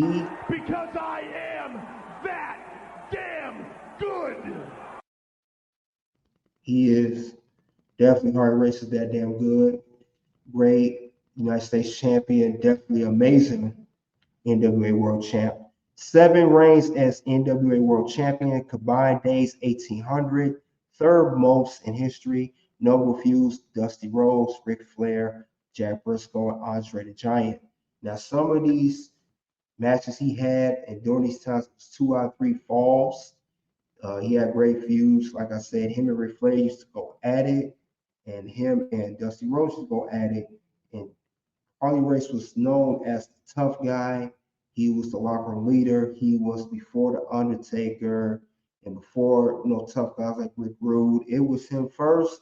Because I am that damn good. He is definitely Harley Race is that damn good. Great United States champion, definitely amazing NWA World Champ. 7 reigns as NWA World Champion, combined days 1,800, third most in history. Noble Fuse, Dusty Rhodes, Ric Flair, Jack Briscoe, and Andre the Giant. Now, some of these matches he had, and during these times, it was 2 out of 3 falls. He had great feuds. Like I said, him and Ric Flair used to go at it, and him and Dusty Rhodes used to go at it. And Harley Race was known as the tough guy. He was the locker room leader. He was before the Undertaker and before tough guys like Rick Rude. It was him first.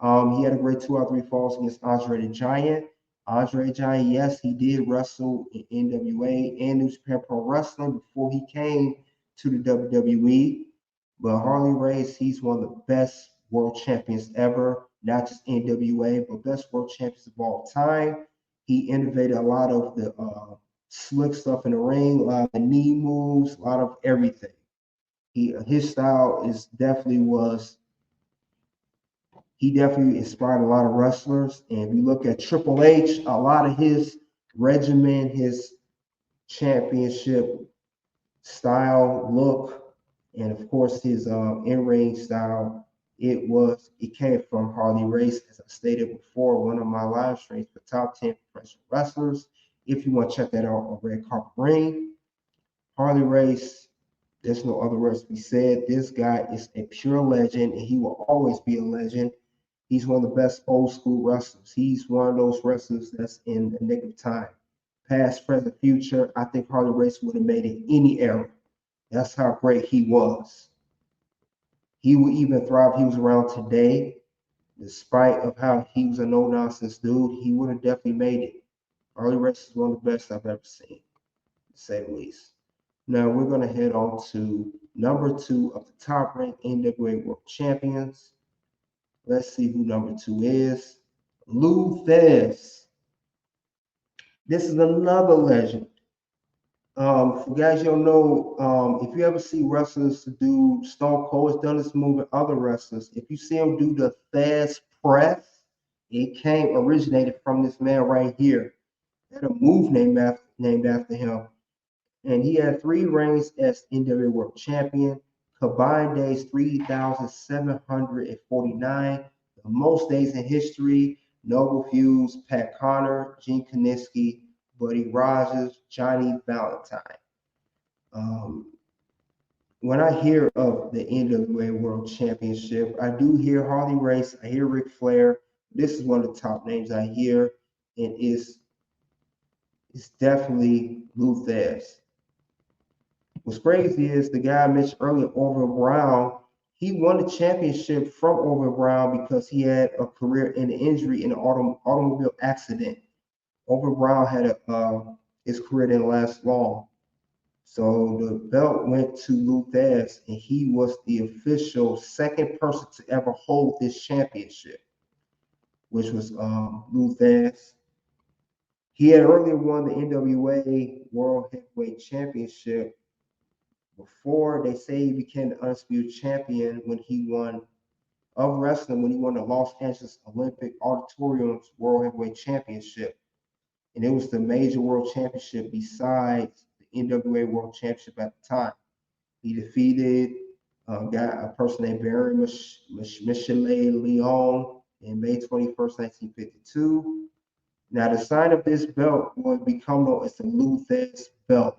He had a great 2 out of 3 falls against Andre the Giant. Andre the Giant, yes, he did wrestle in NWA and New Japan Pro Wrestling before he came to the WWE. But Harley Race, he's one of the best world champions ever, not just NWA, but best world champions of all time. He innovated a lot of the slick stuff in the ring, a lot of the knee moves, a lot of everything. His style he definitely inspired a lot of wrestlers. And if you look at Triple H, a lot of his regimen, his championship style, look, and of course his in-ring style, it came from Harley Race, as I stated before, one of my live streams for top 10 professional wrestlers. If you want to check that out on Red Carpet Ring, Harley Race, there's no other words to be said. This guy is a pure legend, and he will always be a legend. He's one of the best old school wrestlers. He's one of those wrestlers that's in the nick of time. Past, present, future, I think Harley Race would have made it any era. That's how great he was. He would even thrive if he was around today. Despite of how he was a no-nonsense dude, he would have definitely made it. Harley Race is one of the best I've ever seen, to say the least. Now we're going to head on to number 2 of the top-ranked NWA World Champions. Let's see who number 2 is. Lou Thesz. This is another legend. For guys you don't know, if you ever see wrestlers do Stone Cold has done this move with other wrestlers. If you see him do the Thesz press, it originated from this man right here. He had a move named after him. And he had 3 reigns as NWA World Champion. Combined days 3,749. The most days in history. Noble Fuse, Pat Connor, Gene Kiniski, Buddy Rogers, Johnny Valentine. When I hear of the NWA World Championship, I do hear Harley Race, I hear Ric Flair. This is one of the top names I hear, and it's definitely Lou Thesz. What's crazy is the guy I mentioned earlier, Orville Brown, he won the championship from Orville Brown because he had a career in an injury in an automobile accident. Orville Brown had his career didn't last long. So the belt went to Lou Thesz, and he was the official second person to ever hold this championship, which was Lou Thesz. He had earlier won the NWA World Heavyweight Championship before they say he became the undisputed champion when he won the Los Angeles Olympic Auditorium's World Heavyweight Championship. And it was the major world championship besides the NWA World Championship at the time. He defeated a person named Barry Michelet Leon in May 21st, 1952. Now, the sign of this belt would become known as the Lou Thesz belt.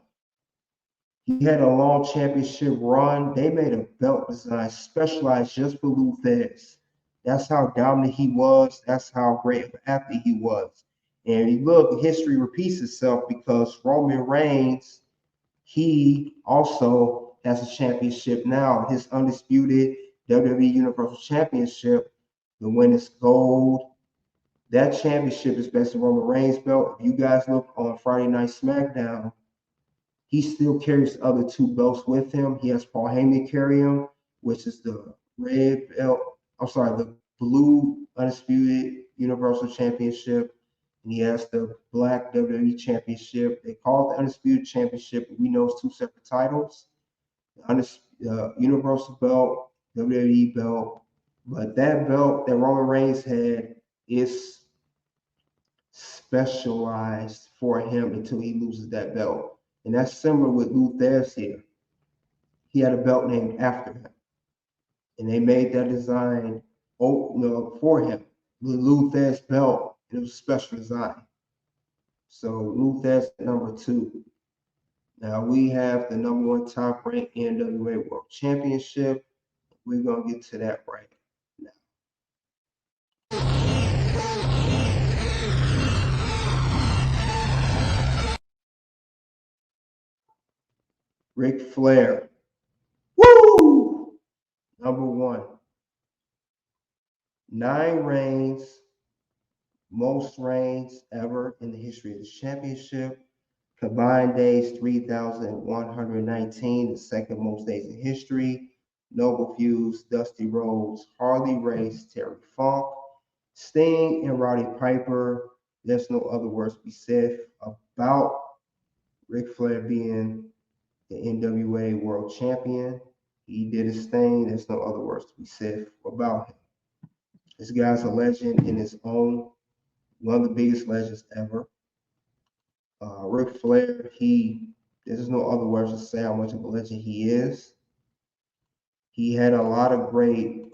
He had a long championship run. They made a belt design specialized just for Lou Thesz. That's how dominant he was. That's how great of an athlete he was. And you look, history repeats itself because Roman Reigns, he also has a championship now. His undisputed WWE Universal Championship, the winners gold. That championship is best in Roman Reigns' belt. If you guys look on Friday Night SmackDown, he still carries the other 2 belts with him. He has Paul Heyman carry him, which is the the blue undisputed Universal Championship. and he has the Black WWE Championship. They call it the Undisputed Championship, but we know it's two separate titles. The Universal belt, WWE belt, but that belt that Roman Reigns had is specialized for him until he loses that belt. And that's similar with Luther's here. He had a belt named after him. And they made that design for him. The Luther's belt, it was a special design. So Luther's number 2. Now we have the number 1 top ranked NWA World Championship. We're going to get to that right now. Ric Flair. Woo! Number 1. 9 reigns, most reigns ever in the history of the championship. Combined days 3,119, the second most days in history. Noble Feuds, Dusty Rhodes, Harley Race, Terry Funk, Sting, and Roddy Piper. There's no other words to be said about Ric Flair being the NWA World Champion. He did his thing. There's no other words to be said about him. This guy's a legend in his own, one of the biggest legends ever. Ric Flair, there's no other words to say how much of a legend he is. He had a lot of great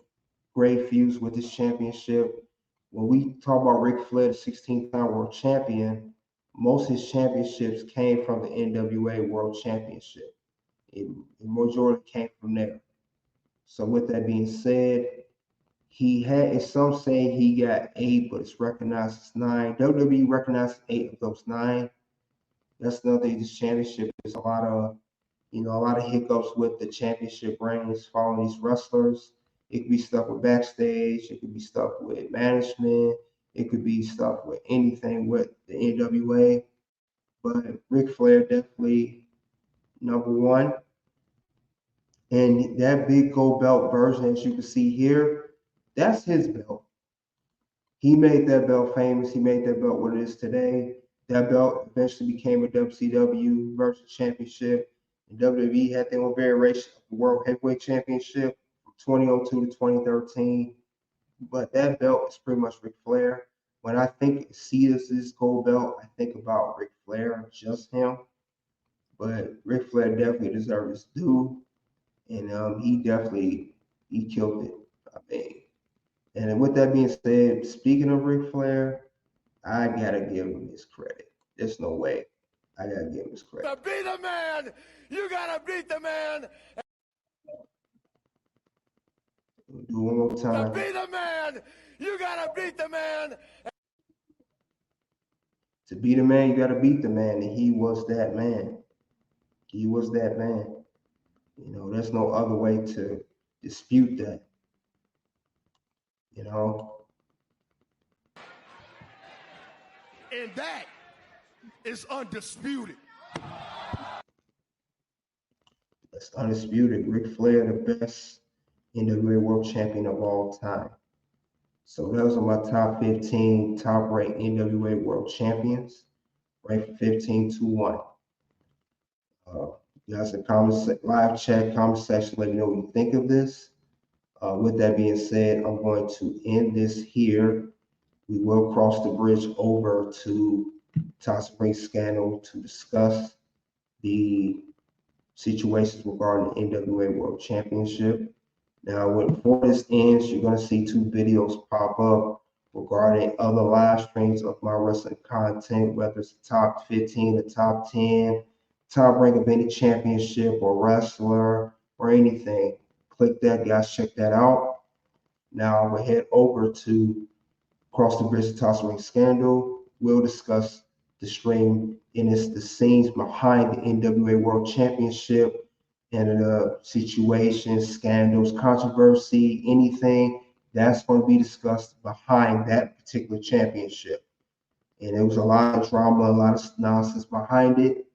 feuds with this championship. When we talk about Ric Flair, the 16th-time world champion, most of his championships came from the NWA World Championship. The majority came from there. So with that being said, he had, some say he got 8, but it's recognized as 9. WWE recognized 8 of those 9. That's another thing. This championship is a lot of hiccups with the championship reigns following these wrestlers. It could be stuff with backstage. It could be stuff with management. It could be stuff with anything with the NWA. But Ric Flair definitely number 1. And that big gold belt version, as you can see here, that's his belt. He made that belt famous. He made that belt what it is today. That belt eventually became a WCW Universal Championship. And WWE had their own variation of the World Heavyweight Championship from 2002 to 2013. But that belt is pretty much Ric Flair. When I see this gold belt, I think about Ric Flair, just him. But Ric Flair definitely deserves his due. And he killed it. I mean, and with that being said, speaking of Ric Flair, I gotta give him his credit. There's no way. I gotta give him his credit. To be the man, you gotta beat the man. Do it one more time. To be the man, you gotta beat the man. To be the man, you gotta beat the man, and he was that man. He was that man. You know, there's no other way to dispute that. You know? And that is undisputed. That's undisputed. Ric Flair, the best NWA World Champion of all time. So those are my top 15 top-ranked NWA World Champions, ranked from 15 to 1. You guys in live chat, comment section, let me know what you think of this. With that being said, I'm going to end this here. We will cross the bridge over to Toss Ring Scandal to discuss the situations regarding the NWA World Championship. Now, before this ends, you're going to see 2 videos pop up regarding other live streams of my wrestling content, whether it's the top 15, the top 10, top rank of any championship or wrestler or anything. Click that, guys, check that out. Now we'll head over to Cross the Bridge to Toss Ring Scandal. We'll discuss the stream and it's the scenes behind the NWA World Championship and the situations, scandals, controversy, anything that's going to be discussed behind that particular championship. And there was a lot of drama, a lot of nonsense behind it.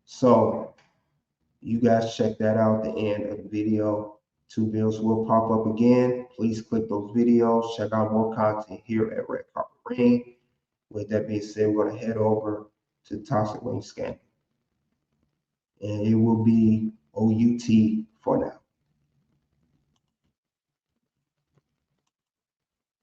So you guys check that out at the end of the video. 2 videos will pop up again. Please click those videos. Check out more content here at Red Carpet Ring. With that being said, we're going to head over to Toxic Wing Scandal. And it will be OUT